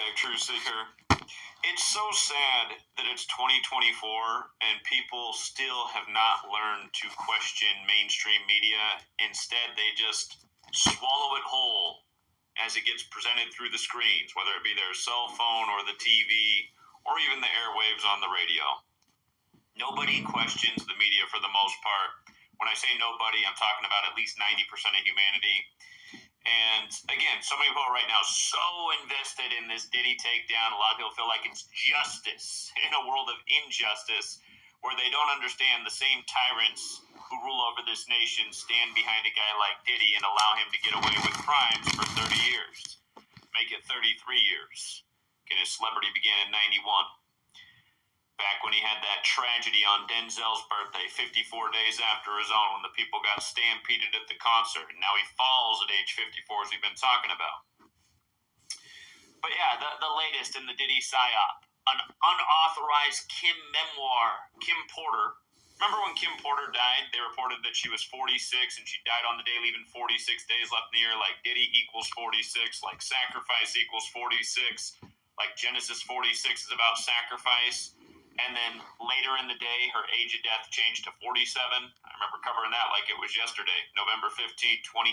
back, True Seeker. It's so sad that it's 2024 and people still have not learned to question mainstream media. Instead, they just swallow it whole as it gets presented through the screens, whether it be their cell phone or the TV or even the airwaves on the radio. Nobody questions the media for the most part. When I say nobody, I'm talking about at least 90% of humanity. And again, so many people right now so invested in this Diddy takedown. A lot of people feel like it's justice in a world of injustice, where they don't understand the same tyrants who rule over this nation stand behind a guy like Diddy and allow him to get away with crimes for 30 years. Make it 33 years. Again, his celebrity began in 91. Back when he had that tragedy on Denzel's birthday, 54 days after his own, when the people got stampeded at the concert. And now he falls at age 54, as we've been talking about. But yeah, the latest in the Diddy psyop. An unauthorized Kim memoir, Kim Porter. Remember when Kim Porter died? They reported that she was 46 and she died on the day, leaving 46 days left in the year. Like Diddy equals 46, like sacrifice equals 46, like Genesis 46 is about sacrifice. And then later in the day, her age of death changed to 47. I remember covering that like it was yesterday, November 15, 2018.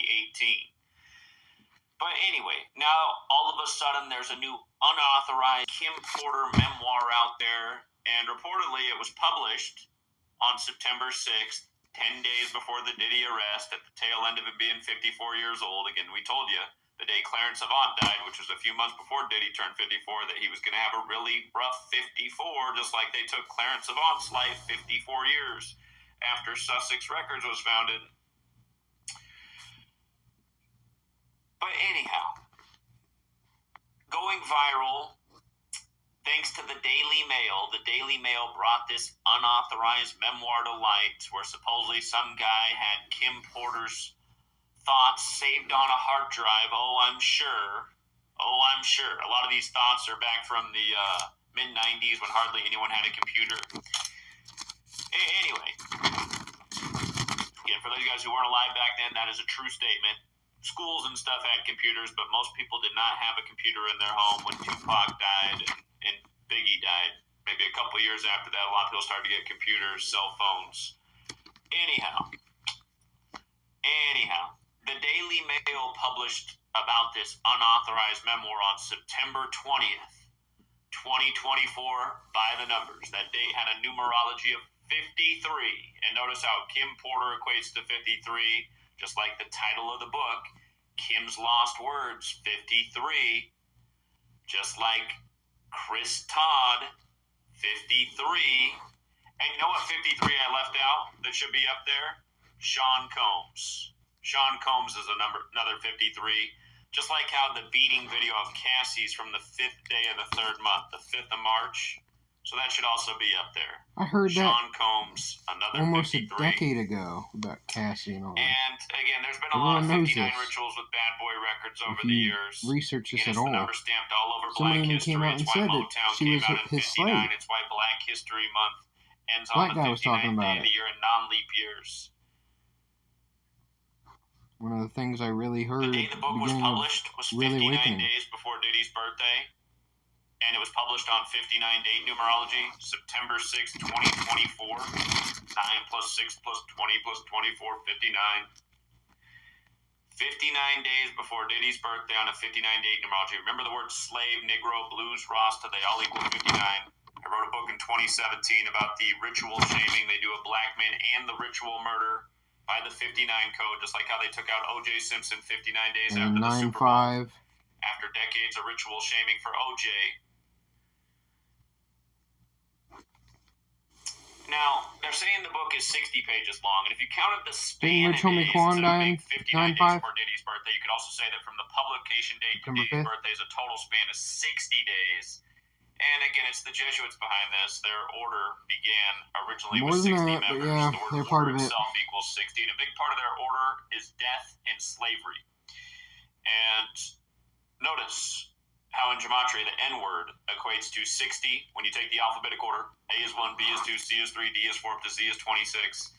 But anyway, now all of a sudden there's a new unauthorized Kim Porter memoir out there. And reportedly it was published on September 6th, 10 days before the Diddy arrest, at the tail end of it being 54 years old. Again, we told you the day Clarence Avant died, which was a few months before Diddy turned 54, that he was going to have a really rough 54, just like they took Clarence Avant's life 54 years after Sussex Records was founded. But anyhow, going viral thanks to the Daily Mail. The Daily Mail brought this unauthorized memoir to light, where supposedly some guy had Kim Porter's thoughts saved on a hard drive. I'm sure. A lot of these thoughts are back from the mid-90s when hardly anyone had a computer. Anyway, again, for those guys who weren't alive back then, that is a true statement. Schools and stuff had computers, but most people did not have a computer in their home when Tupac died and Biggie died. Maybe a couple years after that, a lot of people started to get computers, cell phones. Anyhow, the Daily Mail published about this unauthorized memoir on September 20th, 2024, by the numbers. That date had a numerology of 53. And notice how Kim Porter equates to 53, just like the title of the book, Kim's Lost Words, 53. Just like Chris Todd, 53. And you know what 53 I left out that should be up there? Sean Combs. Sean Combs is another 53. Just like how the beating video of Cassie's from the 5th day of the 3rd month, the 5th of March. So that should also be up there. I heard Sean that Combs, another almost 53. a decade ago about Cassie and all that. And again, there's been a lot of 59 rituals with Bad Boy Records over the years. Research this at all. Number stamped all over Somebody Black History. came out and said that she was his slave. It's why Black History Month ends Black on the guy was talking 59th about day of the year in non-leap years. One of the things I really heard the day the book was published was 59 days before Diddy's birthday, and it was published on 59 date numerology, September 6, 2024. 9 plus 6 plus 20 plus 24, 59. 59 days before Diddy's birthday on a 59 date numerology. Remember the words slave, Negro, blues, Rasta, they all equal 59. I wrote a book in 2017 about the ritual shaming. They do a black man and the ritual murder by the 59 code, just like how they took out O.J. Simpson 59 days and after the Super Bowl. 9-5. After decades of ritual shaming for O.J. Now, they're saying the book is 60 pages long, and if you counted the span of days instead of being 59 days before Diddy's birthday, you could also say that from the publication date to Diddy's birthday is a total span of 60 days. And again, it's the Jesuits behind this. Their order began originally with 60 members. Yeah, the they're part of it. Itself equals 60. And a big part of their order is death and slavery. And notice how in gematria the N-word equates to 60 when you take the alphabetic order. A is 1, B is 2, C is 3, D is 4, up to Z is 26.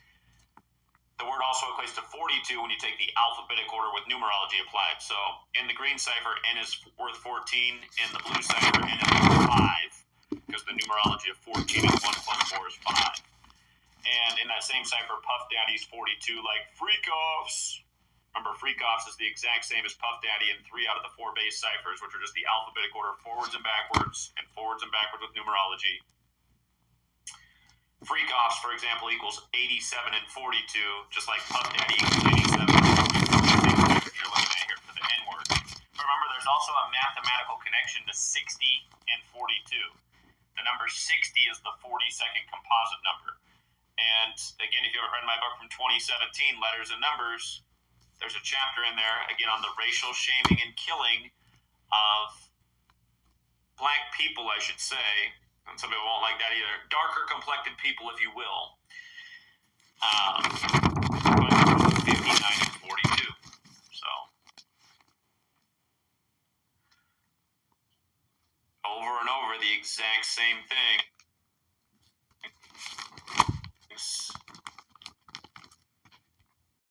The word also equates to 42 when you take the alphabetic order with numerology applied. So in the green cipher, n is worth 14. In the blue cipher, n is worth 5, because the numerology of 14 is 1 plus 4 is 5. And in that same cipher, Puff Daddy's 42, like freak-offs. Remember, freak-offs is the exact same as Puff Daddy in 3 out of the 4 base ciphers, which are just the alphabetic order forwards and backwards with numerology. Freak-offs, for example, equals 87 and 42, just like Puff Daddy equals 87 and 42. You're looking at here for the N word. But remember, there's also a mathematical connection to 60 and 42. The number 60 is the 42nd composite number. And again, if you haven't read my book from 2017, Letters and Numbers, there's a chapter in there, again, on the racial shaming and killing of black people, I should say. And some people won't like that either. Darker complected people, if you will. But 59 and 42. So. Over and over, the exact same thing.